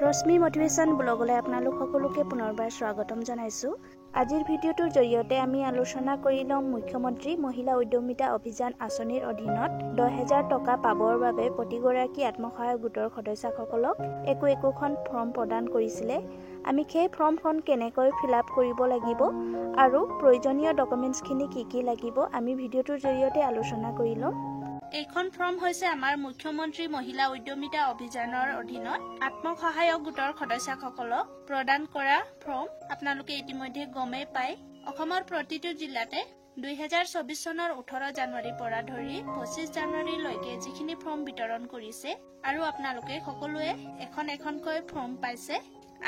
ৰশ্মি motivation ব্লগলৈ আপোনালোক সকলোকে পুনৰবাৰ স্বাগতম জনাইছো। আজিৰ ভিডিঅ'টোৰ জৰিয়তে আমি আলোচনা কৰি ল'ম মুখ্যমন্ত্ৰী মহিলা উদ্যমিতা অভিযান আঁচনিৰ অধীনত 10,000 টকা পাবৰ বাবে প্ৰতিগৰাকী আত্মসহায়ক গোটৰ সদস্যসকলক একোখন ফৰ্ম প্ৰদান কৰিছিলে। আমি সেই ফৰ্মখন কেনেকৈ ফিলআপ কৰিব লাগিব আৰু প্ৰয়োজনীয় ডকুমেণ্টছখিনি কি লাগিব আমি ভিডিঅ'টোৰ জৰিয়তে আলোচনা কৰি ল'ম। এইখন ফৰ্ম হৈছে আমাৰ মুখ্যমন্ত্ৰী মহিলা উদ্যমিতা অভিযানৰ অধীনত আত্মসহায়ক গোটৰ সদস্যসকলক প্ৰদান কৰা ফৰ্ম। আপোনালোকে ইতিমধ্যে গমেই পায় অসমৰ প্ৰতিটো জিলাতে 2024 চনৰ 18 জানুৱাৰীৰ পৰা ধৰি 25 জানুৱাৰীলৈকে যিখিনি ফৰ্ম বিতৰণ কৰিছে আৰু আপোনালোকে সকলোৱে এখনকৈ ফৰ্ম পাইছে।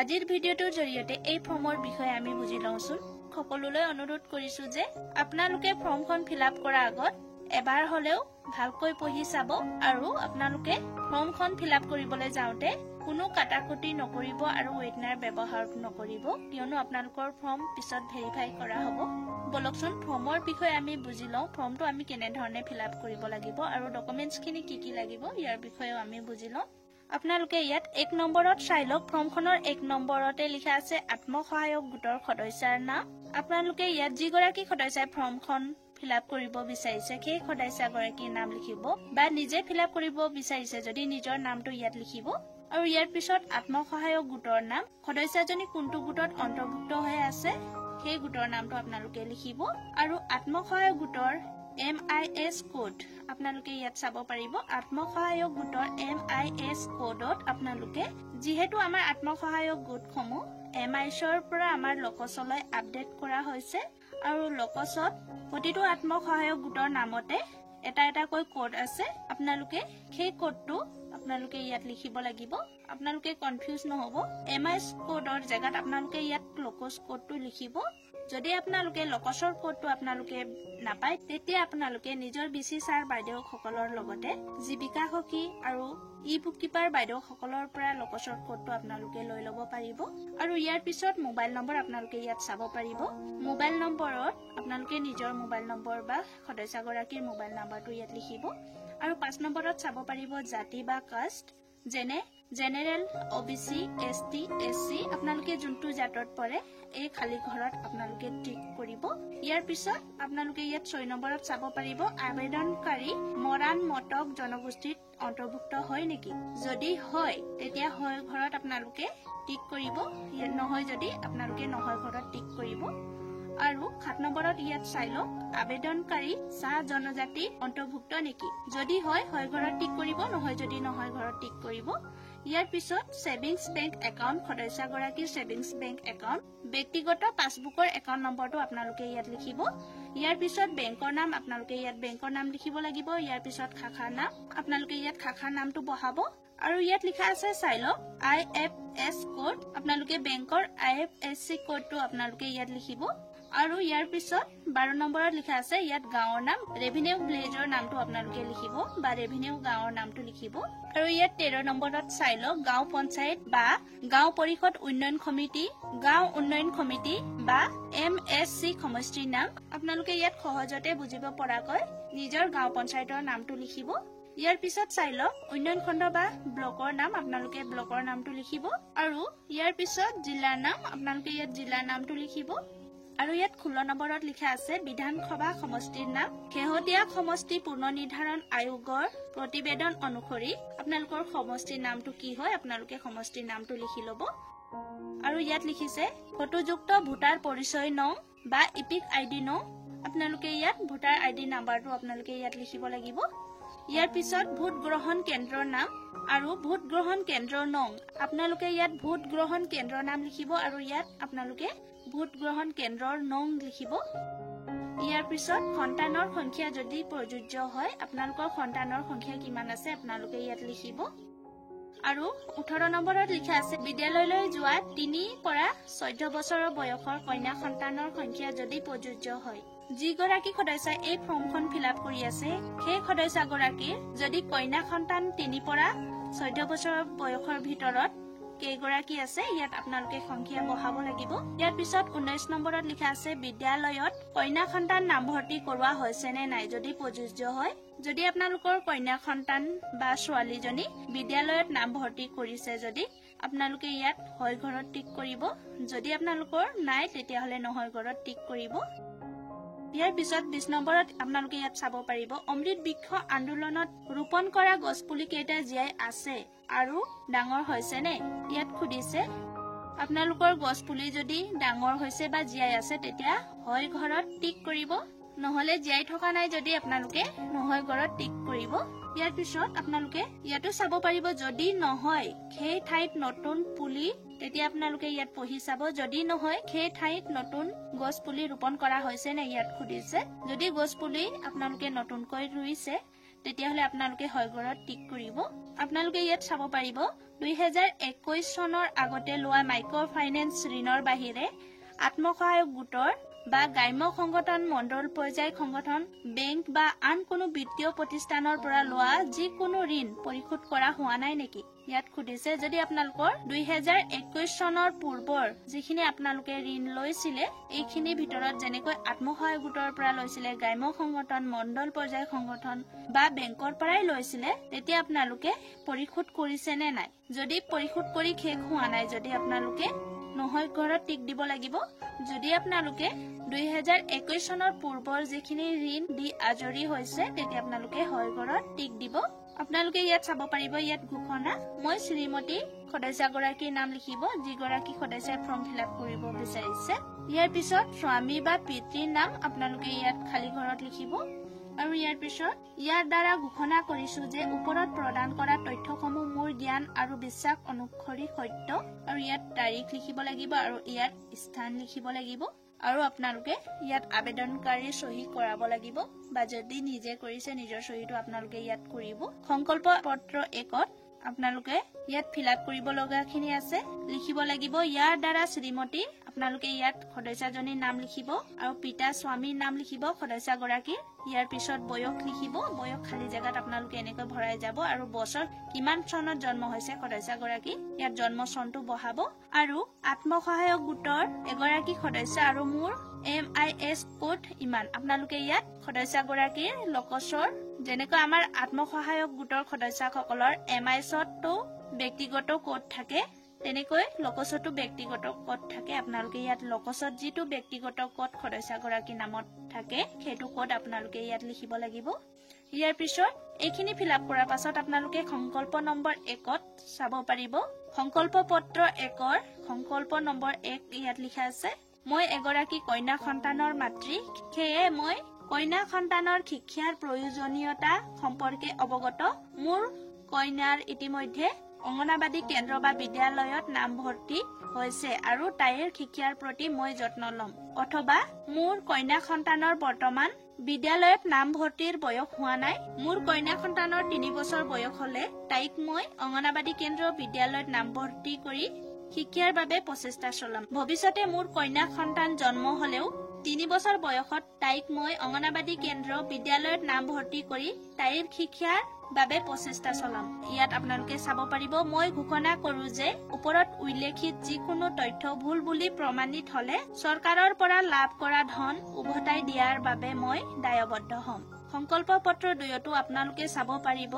আজিৰ ভিডিঅ'টোৰ জৰিয়তে এই ফৰ্মৰ বিষয়ে আমি বুজি লওঁচোন। সকলোলৈ অনুৰোধ কৰিছো যে আপোনালোকে ফৰ্মখন ফিলআপ কৰাৰ আগত এবাৰ হলেও ভালকৈ পঢ়ি চাব আৰু আপোনালোকে ফৰ্মখন ফিলআপ কৰিবলৈ যাওঁতে কোনো কাটাকুটি নকৰিব আৰু ৱেটনাৰ ব্যৱহাৰ নকৰিব, কিয়নো আপোনালোকৰ ফৰ্ম পিছত ভেৰিফাই কৰা হ'ব। বলকচোন ফৰ্মৰ বিষয়ে আমি বুজি লওঁ। ফৰ্মটো আমি কেনেধৰণে ফিলআপ কৰিব লাগিব আৰু ডকুমেণ্টছখিনি কি লাগিব ইয়াৰ বিষয়েও আমি বুজি লওঁ। আপোনালোকে ইয়াত 1 নম্বৰত চাই লওক। ফৰ্মখনৰ 1 নম্বৰতে লিখা আছে আত্মসহায়ক গোটৰ সদস্যাৰ নাম। আপোনালোকে ইয়াত যিগৰাকী সদস্যাই ফৰ্মখন ফিলআপ কৰিব বিচাৰিছে সেই সদস্যগৰাকীৰ নাম লিখিব বা নিজে ফিলআপ কৰিব বিচাৰিছে যদি নিজৰ নামটো ইয়াত লিখিব। আৰু ইয়াৰ পিছত আত্মসহায়ক গোটৰ নাম, সদস্যজনী কোনটো গোটত অন্তৰ্ভুক্ত হৈ আছে সেই গোটৰ নামটো আপোনালোকে লিখিব। আৰু আত্মসহায়ক গোটৰ MIS কোড আপোনালোকে ইয়াত চাব পাৰিব। আত্মসহায়ক গোটৰ MIS কোডত আপোনালোকে যিহেতু আমাৰ আত্মসহায়ক গোটসমূহ MISৰ পৰা আমাৰ লকছলৈ আপডেট কৰা হৈছে আৰু লকছত প্ৰতিটো আত্মসহায়ক গোটৰ নামতে এটাকৈ কোড আছে। আপোনালোকে সেই কোডটো আপোনালোকে ইয়াত লিখিব লাগিব। আপোনালোকে কনফিউজ নহব। MIS কোডৰ জায়গাত আপোনালোকে ইয়াত লকছ কোডটো লিখিব। যদি আপোনালোকে লকছৰ কোডটো আপোনালোকে নাপায় তেতিয়া আপোনালোকে নিজৰ BC ছাৰ বাইদেউসকলৰ লগতে জীৱিকা সখী আৰু ই-বুক কিপাৰ বাইদেউসকলৰ পৰা লকছৰ কোডটো আপোনালোকে লৈ ল'ব পাৰিব। আৰু ইয়াৰ পিছত মোবাইল নম্বৰ আপোনালোকে ইয়াত চাব পাৰিব। মোবাইল নম্বৰত আপোনালোকে নিজৰ মোবাইল নম্বৰ বা সদস্যগৰাকীৰ মোবাইল নম্বৰটো ইয়াত লিখিব। আৰু 5 নম্বৰত চাব পাৰিব জাতি বা কাষ্ট, যেনে জেনেৰেল, OBC, ST, SC আপোনালোকে যোনটো জাতত পৰে এই খালী ঘৰত আপোনালোকে টিক কৰিব। ইয়াৰ পিছত আপোনালোকে ইয়াত 6 নম্বৰত চাব পাৰিব আবেদনকাৰী মৰাণ মটক জনগোষ্ঠীত অন্তৰ্ভুক্ত হয় নেকি। যদি হয় তেতিয়া হয় ঘৰত আপোনালোকে টিক কৰিব, নহয় যদি আপোনালোকে নহয় ঘৰত টিক কৰিব। আৰু 7 নম্বৰত ইয়াত চাই লওক আবেদনকাৰী চাহ জনজাতি অন্তৰ্ভুক্ত নেকি। যদি হয় ঘৰত টিক কৰিব, নহয় যদি নহয় ঘৰত টিক কৰিব। ইয়াৰ পিছত সেভিংস বেংক একাউণ্ট, সদস্যগৰাকীৰ সেভিংস বেংক একাউণ্ট, ব্যক্তিগত পাছবুকৰ একাউণ্ট নম্বৰটো আপোনালোকে ইয়াত লিখিব। ইয়াৰ পিছত বেংকৰ নাম আপোনালোকে ইয়াত বেংকৰ নাম লিখিব লাগিব। ইয়াৰ পিছত শাখাৰ নাম আপোনালোকে ইয়াত শাখাৰ নামটো বহাব। আৰু ইয়াত লিখা আছে চাই লওক IFS কোড, আপোনালোকে বেংকৰ IFSC কোডটো আপোনালোকে ইয়াত লিখিব। আৰু ইয়াৰ পিছত 12 নম্বৰত লিখা আছে ইয়াত গাঁৱৰ নাম, ৰেভিনিউ ভিলেজৰ নামটো আপোনালোকে লিখিব বা ৰেভিনিউ গাঁৱৰ নামটো লিখিব। আৰু ইয়াত 13 নম্বৰত চাই লওক গাঁও পঞ্চায়ত বা গাঁও পৰিষদ উন্নয়ন সমিতি, গাঁও উন্নয়ন সমিতি বা MSC সমষ্টিৰ নাম আপোনালোকে ইয়াত সহজতে বুজিব পৰাকৈ নিজৰ গাঁও পঞ্চায়তৰ নামটো লিখিব। ইয়াৰ পিছত চাই লওক উন্নয়ন খণ্ড বা ব্লকৰ নাম আপোনালোকে ব্লকৰ নামটো লিখিব। আৰু ইয়াৰ পিছত জিলাৰ নাম আপোনালোকে ইয়াত জিলাৰ নামটো লিখিব। আৰু ইয়াত 16 নম্বৰত লিখা আছে বিধানসভা সমষ্টিৰ নাম, শেহতীয়া সমষ্টি পুনৰ্নিৰ্ধাৰণ আয়োগৰ প্ৰতিবেদন অনুসৰি আপোনালোকৰ সমষ্টিৰ নামটো কি হয় আপোনালোকে সমষ্টিৰ নামটো লিখি ল'ব। আৰু ইয়াত লিখিছে ফটোযুক্ত ভোটাৰ পৰিচয় নং বা ইপিক ID নং, আপোনালোকে ইয়াত ভোটাৰ ID নাম্বাৰটো আপোনালোকে ইয়াত লিখিব লাগিব। ইয়াৰ পিছত ভোট গ্ৰহণ কেন্দ্ৰৰ নাম আৰু ভোট গ্ৰহণ কেন্দ্ৰৰ নং আপোনালোকে ইয়াত ভোট গ্ৰহণ কেন্দ্ৰৰ নাম লিখিব আৰু ইয়াত আপোনালোকে ভোট গ্ৰহণ কেন্দ্ৰৰ নং লিখিব। ইয়াৰ পিছত সন্তানৰ সংখ্যা যদি প্ৰযোজ্য হয় আপোনালোকৰ সন্তানৰ সংখ্যা কিমান আছে আপোনালোকে ইয়াত লিখিব। আৰু 18 নম্বৰত লিখা আছে বিদ্যালয়লৈ যোৱা 3 পৰা 14 বছৰৰ বয়সৰ কন্যা সন্তানৰ সংখ্যা যদি প্ৰযোজ্য হয়। যিগৰাকী সদস্যই এই ফৰ্মখন ফিলআপ কৰি আছে সেই সদস্যগৰাকীৰ যদি কন্যা সন্তান 3 পৰা 14 বছৰৰ বয়সৰ ভিতৰত কেইগৰাকী আছে ইয়াত আপোনালোকে সংখ্যা বহাব লাগিব। ইয়াৰ পিছত 19 নম্বৰত লিখা আছে বিদ্যালয়ত কন্যা সন্তান নামভৰ্তি কৰোৱা হৈছে নে নাই যদি প্ৰযোজ্য হয়। যদি আপোনালোকৰ কন্যা সন্তান বা ছোৱালীজনী বিদ্যালয়ত নামভৰ্তি কৰিছে যদি আপোনালোকে ইয়াত হয় ঘৰত টিক কৰিব। যদি আপোনালোকৰ নাই তেতিয়াহলে নহয় ঘৰত টিক কৰিব। ইয়াৰ পিছত 20 নম্বৰত আপোনালোকে ইয়াত চাব পাৰিব অমৃত বৃক্ষ আন্দোলনত ৰোপণ কৰা গছপুলি কেইটা জীয়াই আছে আৰু ডাঙৰ হৈছে নে ইয়াত খুদিছে। আপোনালোকৰ গছপুলি যদি ডাঙৰ হৈছে বা জীয়াই আছে তেতিয়া হয় ঘৰত টিক কৰিব, নহলে জীয়াই থকা নাই যদি আপোনালোকে নহয় ঘৰত টিক কৰিব। ইয়াৰ পিছত আপোনালোকে ইয়াতো চাব পাৰিব যদি নহয় সেই ঠাইত নতুন পুলি তেতিয়া আপোনালোকে ইয়াত পঢ়ি চাব। যদি নহয় সেই ঠাইত নতুন গছ পুলি ৰোপণ কৰা হৈছে নে ইয়াত খুদিছে। যদি গছ পুলি আপোনালোকে নতুনকৈ ৰুইছে তেতিয়াহলে আপোনালোকে হয় ঘৰত টিক কৰিব। আপোনালোকে ইয়াত চাব পাৰিব 2021 চনৰ আগতে লোৱা মাইক্ৰ ফাইনেন্স ঋণৰ বাহিৰে আত্মসহায়ক গোটৰ বা গ্ৰাম্য সংগঠন মণ্ডল পৰ্যায় সংগঠন বেংক বা আন কোনো বিত্তীয় প্ৰতিষ্ঠানৰ পৰা লোৱা যিকোনো ঋণ পৰিশোধ কৰা হোৱা নাই নেকি ইয়াত খুদিছে। যদি আপোনালোকৰ 2021 চনৰ পূৰ্বৰ যিখিনি আপোনালোকে ঋণ লৈছিলে এইখিনিৰ ভিতৰত যেনেকৈ আত্মসহায়ক গোটৰ পৰা লৈছিলে, গ্ৰাম্য সংগঠন মণ্ডল পৰ্যায় সংগঠন বা বেংকৰ পৰাই লৈছিলে তেতিয়া আপোনালোকে পৰিশোধ কৰিছে নে নাই। যদি পৰিশোধ কৰি শেষ হোৱা নাই যদি আপোনালোকে নহয় ঘৰত টিক দিব লাগিব। যদি আপোনালোকে 2021 চনৰ পূৰ্বৰ যিখিনি ঋণ দি আজৰি হৈছে তেতিয়া আপোনালোকে হয় ঘৰত টিক দিব। আপোনালোকে ইয়াত চাব পাৰিব ইয়াত ঘোষণা মই শ্ৰীমতী সদস্যগৰাকীৰ নাম লিখিব যিগৰাকী সদস্যাই ফৰ্ম ফিলআপ কৰিব বিচাৰিছে। ইয়াৰ পিছত স্বামী বা পিতৃৰ নাম আপোনালোকে ইয়াত খালী ঘৰত লিখিব। আৰু ইয়াৰ পিছত ইয়াৰ দ্বাৰা ঘোষণা কৰিছো যে ওপৰত প্ৰদান কৰা তথ্যসমূহ মোৰ জ্ঞান আৰু বিশ্বাস অনুসৰি সত্য। আৰু ইয়াত তাৰিখ লিখিব লাগিব আৰু ইয়াত স্থান লিখিব লাগিব। আৰু আপোনালোকে ইয়াত আবেদনকাৰী সহি কৰাব লাগিব বা যদি নিজে কৰিছে নিজৰ সহিটো আপোনালোকে ইয়াত কৰিব। সংকল্প পত্ৰ 1ত আপোনালোকে ইয়াত ফিলআপ কৰিব লগাখিনি আছে লিখিব লাগিব ইয়াৰ দ্বাৰা শ্ৰীমতী আপোনালোকে ইয়াত সদস্যজনীৰ নাম লিখিব আৰু পিতা স্বামীৰ নাম লিখিব সদস্যগৰাকীৰ। ইয়াৰ পিছত বয়স লিখিব, বয়স খালী জেগাত আপোনালোকে এনেকৈ ভৰাই যাব আৰু বছৰ কিমান চনত জন্ম হৈছে সদস্যগৰাকী ইয়াত জন্ম চনটো বহাব। আৰু আত্মসহায়ক গোটৰ এগৰাকী সদস্য আৰু মোৰ MIS কোড ইমান আপোনালোকে ইয়াত সদস্যগৰাকীৰ লোকচৰ যেনেকৈ আমাৰ আত্মসহায়ক গোটৰ সদস্যসকলৰ MISতো ব্যক্তিগত কোড থাকে তেনেকৈ লোকচতো ব্যক্তিগত কোড থাকে। আপোনালোকে ইয়াত লোকচত যিটো ব্যক্তিগত কোড সদস্যগৰাকীৰ নামত থাকে সেইটো কোড আপোনালোকে ইয়াত লিখিব লাগিব। ইয়াৰ পিছত এইখিনি ফিলআপ কৰাৰ পাছত আপোনালোকে সংকল্প নম্বৰ 1ত চাব পাৰিব সংকল্প পত্ৰ 1ৰ সংকল্প নম্বৰ 1 ইয়াত লিখা আছে মই এগৰাকী কন্যা সন্তানৰ মাতৃ সেয়ে মই কন্যা সন্তানৰ শিক্ষাৰ প্ৰয়োজনীয়তা সম্পৰ্কে অৱগত। মোৰ কন্যাৰ ইতিমধ্যে অংগনবাড়ী কেন্দ্ৰ বা বিদ্যালয়ত নামভৰ্তি হৈছে আৰু তাইৰ শিক্ষাৰ প্ৰতি মই যত্ন ল'ম। অথবা মোৰ কন্যা সন্তানৰ বৰ্তমান বিদ্যালয়ত নামভৰ্তিৰ বয়স হোৱা নাই। মোৰ কন্যা সন্তানৰ 3 বছৰ বয়স হলে তাইক মই অংগনবাড়ী কেন্দ্ৰ বিদ্যালয়ত নামভৰ্তি কৰি শিক্ষাৰ বাবে প্ৰচেষ্টা চলাম। ভৱিষ্যতে মোৰ কন্যা সন্তান জন্ম হলেও 3 বছৰ বয়সত তাইক মই অংগনবাড়ী কেন্দ্ৰ বিদ্যালয়ত নামভৰ্তি কৰি তাইৰ শিক্ষাৰ বাবে প্ৰচেষ্টা চলাম। ইয়াত আপোনালোকে চাব পাৰিব মই ঘোষণা কৰো যে ওপৰত উল্লেখিত যিকোনো তথ্য ভুল বুলি প্ৰমাণিত হলে চৰকাৰৰ পৰা লাভ কৰা ধন উভতাই দিয়াৰ বাবে মই দায়বদ্ধ হ'ম। সংকল্প পত্ৰ 2তো আপোনালোকে চাব পাৰিব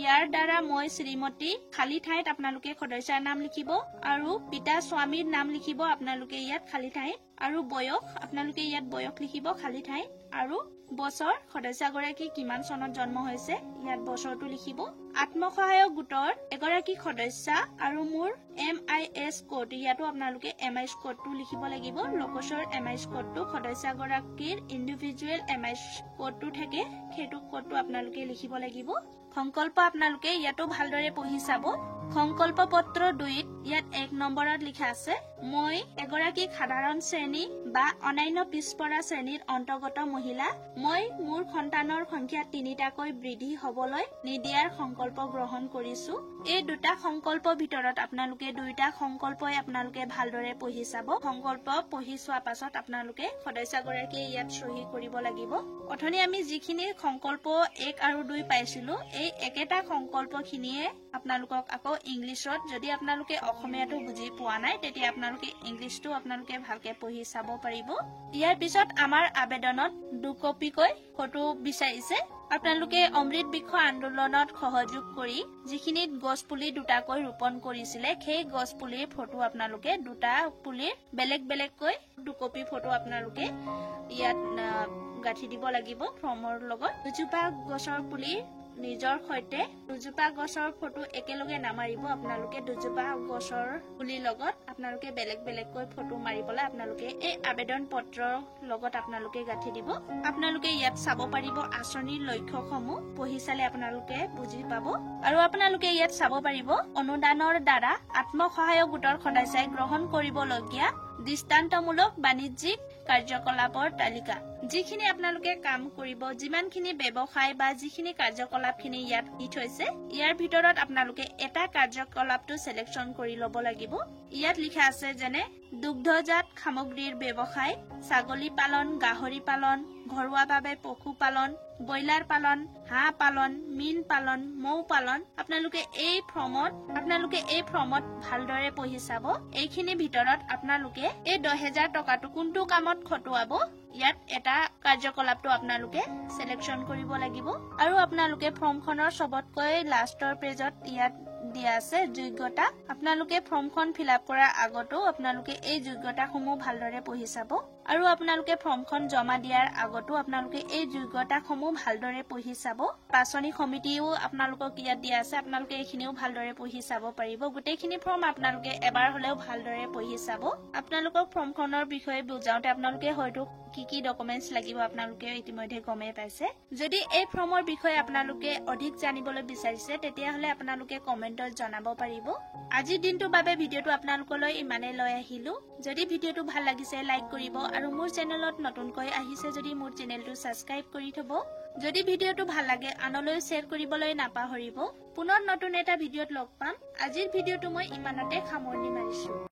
ইয়াৰ দ্বাৰা মই শ্ৰীমতী খালী ঠাইত আপোনালোকে সদস্যাৰ নাম লিখিব আৰু পিতা স্বামীৰ নাম লিখিব আপোনালোকে ইয়াত খালী ঠাইত আৰু বয়স আপোনালোকে ইয়াত বয়স লিখিব খালী ঠাইত আৰু বছৰ সদস্যগৰাকী কিমান চনত জন্ম হৈছে ইয়াত বছৰটো লিখিব। আত্মসহায়ক গোটৰ এগৰাকী সদস্য আৰু মোৰ MIS কোড ইয়াতো আপোনালোকে MIS কোডটো লিখিব লাগিব। লোকচৰ MIS কোডটো সদস্যগৰাকীৰ ইণ্ডিভিজুৱেল MIS কোডটো থাকে সেইটো কোডটো আপোনালোকে লিখিব লাগিব। সংকল্প আপোনালোকে ইয়াতো ভালদৰে পঢ়ি চাব। সংকল্প পত্ৰ 2ত ইয়াত 1 নম্বৰত লিখা আছে মই এগৰাকী সাধাৰণ শ্ৰেণী বা অন্যান্য পিছপৰা শ্ৰেণীৰ অন্তৰ্গত মহিলা মই মোৰ সন্তানৰ সংখ্যা 3টাকৈ বৃদ্ধি হবলৈ নিদিয়াৰ সংকল্প গ্ৰহণ কৰিছো। এই দুটা সংকল্পৰ ভিতৰত আপোনালোকে দুইটা সংকল্পই আপোনালোকে ভালদৰে পঢ়ি চাব। সংকল্প পঢ়ি চোৱাৰ পাছত আপোনালোকে সদস্যগৰাকীয়ে ইয়াত সহি কৰিব লাগিব। অথনি আমি যিখিনি সংকল্প 1 আৰু 2 পাইছিলো এই একেটা সংকল্পখিনিয়ে আপোনালোকক আকৌ ইংলিছত যদি আপোনালোকে অসমীয়াটো বুজি পোৱা নাই তেতিয়া আপোনালোকে ইংলিশটো আপোনালোকে ভালকে পঢ়ি চাব পাৰিব ইয়াৰ পিছত আমাৰ আবেদনত 2 কপিকৈ ফটো বিচাৰিছে আপোনালোকে অমৃত বৃক্ষ আন্দোলনত সহযোগ কৰি যিখিনিত গছ পুলি দুটাকৈ ৰোপণ কৰিছিলে সেই গছ পুলিৰ ফটো আপোনালোকে দুটা পুলিৰ বেলেগ বেলেগকৈ 2 কপি ফটো আপোনালোকে ইয়াত গাঠি দিব লাগিব ফৰ্মৰ লগত দুজোপা গছৰ পুলি নিজৰ সৈতে দুজোপা গছৰ ফটো একেলগে নামাৰিব আপোনালোকে দুজোপা গছৰ পুলিৰ লগত আপোনালোকে বেলেগ বেলেগকৈ ফটো মাৰিবলৈ আপোনালোকে এই আবেদন পত্ৰৰ লগত আপোনালোকে গাঠি দিব আপোনালোকে ইয়াত চাব পাৰিব আঁচনিৰ লক্ষ্যসমূহ পঢ়ি চালে আপোনালোকে বুজি পাব আৰু আপোনালোকে ইয়াত চাব পাৰিব অনুদানৰ দ্বাৰা আত্মসহায়ক গোটৰ সদস্যই গ্ৰহণ কৰিবলগীয়া দৃষ্টান্তমূলক বাণিজ্যিক কাৰ্যকলাপৰ তালিকা যিখিনি আপোনালোকে কাম কৰিব যিমানখিনি ব্যৱসায় বা যিখিনি কাৰ্যকলাপখিনি ইয়াত দি থৈছে ইয়াৰ ভিতৰত আপোনালোকে এটা কাৰ্যকলাপটো সিলেকশন কৰি ল'ব লাগিব ইয়াত লিখা আছে যেনে দুগ্ধজাত সামগ্ৰীৰ ব্যৱসায় ছাগলী পালন গাহৰি পালন ঘৰুৱাভাৱে পশু পালন ব্ৰইলাৰ পালন হাঁহ পালন মীন পালন মৌ পালন আপোনালোকে এই ফৰ্মত ভালদৰে পঢ়ি চাব এইখিনি ভিতৰত আপোনালোকে এই 10000 টকাটো কোনটো কামত খটুৱাব ইয়াত এটা কাৰ্যকলাপটো আপোনালোকে সিলেকশন কৰিব লাগিব আৰু আপোনালোকে ফৰ্মখনৰ সবতকৈ লাষ্টৰ পেজত ইয়াত দিয়া আছে যোগ্যতা আপোনালোকে ফৰ্মখন ফিলআপ কৰাৰ আগতো আপোনালোকে এই যোগ্যতাসমূহ ভালদৰে পঢ়ি চাব আৰু আপোনালোকে ফৰ্মখন জমা দিয়াৰ আগতো আপোনালোকে এই যোগ্যতাসমূহ ভালদৰে পঢ়ি চাব পাছনি সমিতিও আপোনালোকক ইয়াত দিয়া আছে আপোনালোকে এইখিনিও ভালদৰে পঢ়ি চাব পাৰিব গোটেইখিনি ফৰ্ম আপোনালোকে এবাৰ হলেও ভালদৰে পঢ়ি চাব আপোনালোকক ফৰ্মখনৰ বিষয়ে বুজাওতে আপোনালোকে হয়তো কি ডকুমেন্টস লাগিব আপোনালোকে ইতিমধ্যে গমে পাইছে যদি এই ফৰ্মৰ বিষয়ে আপোনালোকে অধিক জানিবলৈ বিচাৰিছে তেতিয়া হলে আপোনালোকে কমেন্টত জনাব পাৰিব আজিৰ দিনটোৰ বাবে ভিডিওটো আপোনালোকলৈ ইমানে লৈ আহিলো যদি ভিডিওটো ভাল লাগিছে লাইক কৰিব আৰু মোৰ চেনেলত নতুনকৈ আহিছে যদি মোৰ চেনেলটো সাবস্ক্ৰাইব কৰি থব যদি ভিডিওটো ভাল লাগে আনলৈ শেয়াৰ কৰিবলৈ নাপাহৰিব পুনৰ নতুন এটা ভিডিওত লগ পাম আজিৰ ভিডিওটো মই ইমানতে সামৰণি মাৰিছো